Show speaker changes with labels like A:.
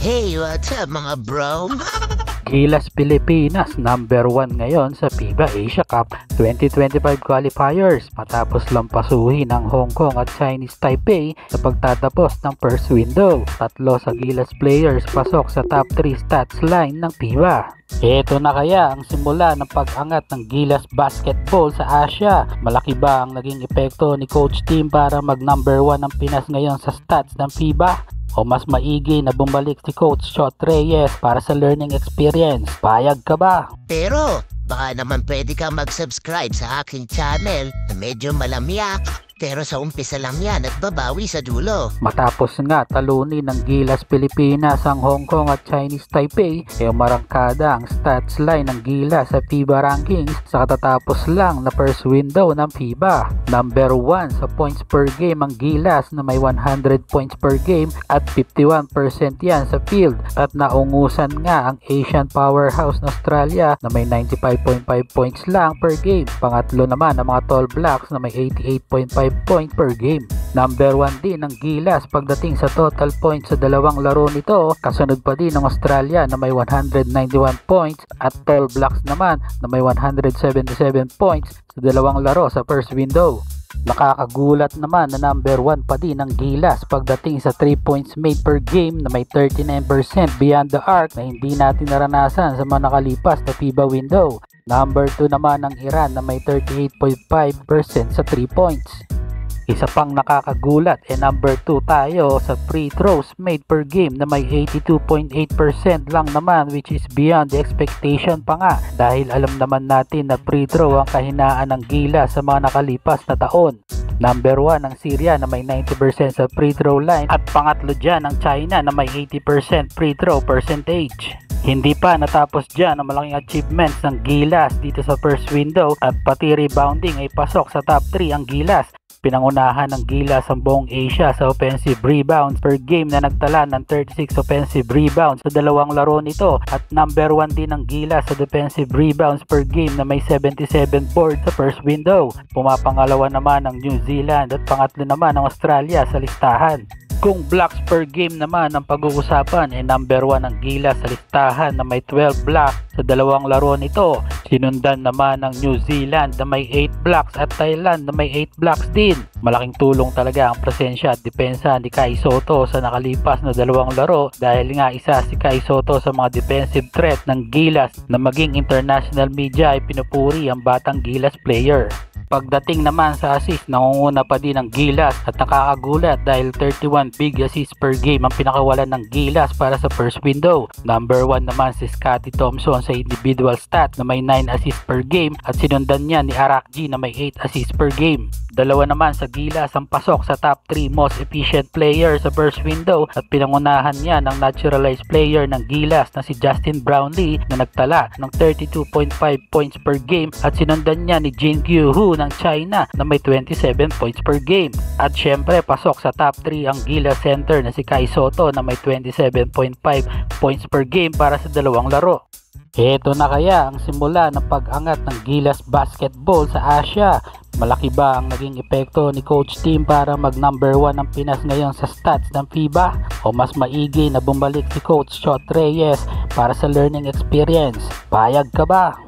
A: Hey, what's up mga bro?
B: Gilas Pilipinas #1 ngayon sa FIBA Asia Cup 2025 qualifiers matapos lampasuhin ang Hong Kong at Chinese Taipei sa pagtatapos ng first window. Tatlo sa Gilas players pasok sa top 3 stats line ng FIBA. Ito na kaya ang simula ng pag-angat ng Gilas Basketball sa Asia. Malaki ba ang naging epekto ni Coach Tim para mag #1 ang Pinas ngayon sa stats ng FIBA? O mas maigi na bumalik si Coach Shot Reyes para sa learning experience? Payag ka ba?
A: Pero baka naman pwede kang mag-subscribe sa aking channel na medyo malamyak. Pero sa umpisa lang yan at babawi sa dulo.
B: Matapos nga talunin ng Gilas Pilipinas ang Hong Kong at Chinese Taipei, marangkada ang stats line ng Gilas sa FIBA rankings sa katatapos lang na first window ng FIBA. Number 1 sa points per game ang Gilas na may 100 points per game at 51% yan sa field. At naungusan nga ang Asian powerhouse na Australia na may 95.5 points lang per game. Pangatlo naman ang mga Tall Blacks na may 88.5 point per game. Number 1 din ang Gilas pagdating sa total points sa dalawang laro nito. Kasunod pa din ng Australia na may 191 points at Tall Blacks naman na may 177 points sa dalawang laro sa first window. Nakakagulat naman na number 1 pa din ang Gilas pagdating sa 3 points made per game na may 39% beyond the arc na hindi natin naranasan sa mga nakalipas na FIBA window. Number 2 naman ang Iran na may 38.5% sa 3 points. Isa pang nakakagulat number 2 tayo sa free throws made per game na may 82.8% lang naman, which is beyond the expectation pa nga dahil alam naman natin na free throw ang kahinaan ng Gilas sa mga nakalipas na taon. Number 1 ang Syria na may 90% sa free throw line at pangatlo dyan ang China na may 80% free throw percentage. Hindi pa natapos dyan ang malaking achievements ng Gilas dito sa first window at pati rebounding ay pasok sa top 3 ang Gilas. Pinangunahan ng Gilas ang buong Asia sa offensive rebounds per game na nagtala ng 36 offensive rebounds sa dalawang laro nito at number 1 din ng Gilas sa defensive rebounds per game na may 77 boards sa first window. Pumapangalawa naman ang New Zealand at pangatlo naman ang Australia sa listahan. Kung blocks per game naman ang pag-uusapan number 1 ang Gilas sa listahan na may 12 blocks sa dalawang laro nito. Sinundan naman ng New Zealand na may 8 blocks at Thailand na may 8 blocks din. Malaking tulong talaga ang presensya at depensa ni Kai Sotto sa nakalipas na dalawang laro dahil nga isa si Kai Sotto sa mga defensive threat ng Gilas na maging international media ay pinupuri ang batang Gilas player. Pagdating naman sa assist, nangunguna pa din ang Gilas at nakakagulat dahil 31 big assists per game ang pinakawalan ng Gilas para sa first window. Number 1 naman si Scottie Thompson sa individual stat na may 9 assists per game at sinundan niya ni Arak G na may 8 assists per game. Dalawa naman sa Gilas ang pasok sa top 3 most efficient player sa first window at pinangunahan niya ng naturalized player ng Gilas na si Justin Brownlee na nagtala ng 32.5 points per game at sinundan niya ni Jin Kyu-hoo ng China na may 27 points per game. At syempre pasok sa top 3 ang Gilas center na si Kai Sotto na may 27.5 points per game para sa dalawang laro. Ito na kaya ang simula ng pag-angat ng Gilas Basketball sa Asia. Malaki ba ang naging epekto ni Coach Tim para mag #1 ang Pinas ngayon sa stats ng FIBA? O mas maigi na bumalik si Coach Shot Reyes para sa learning experience? Payag ka ba?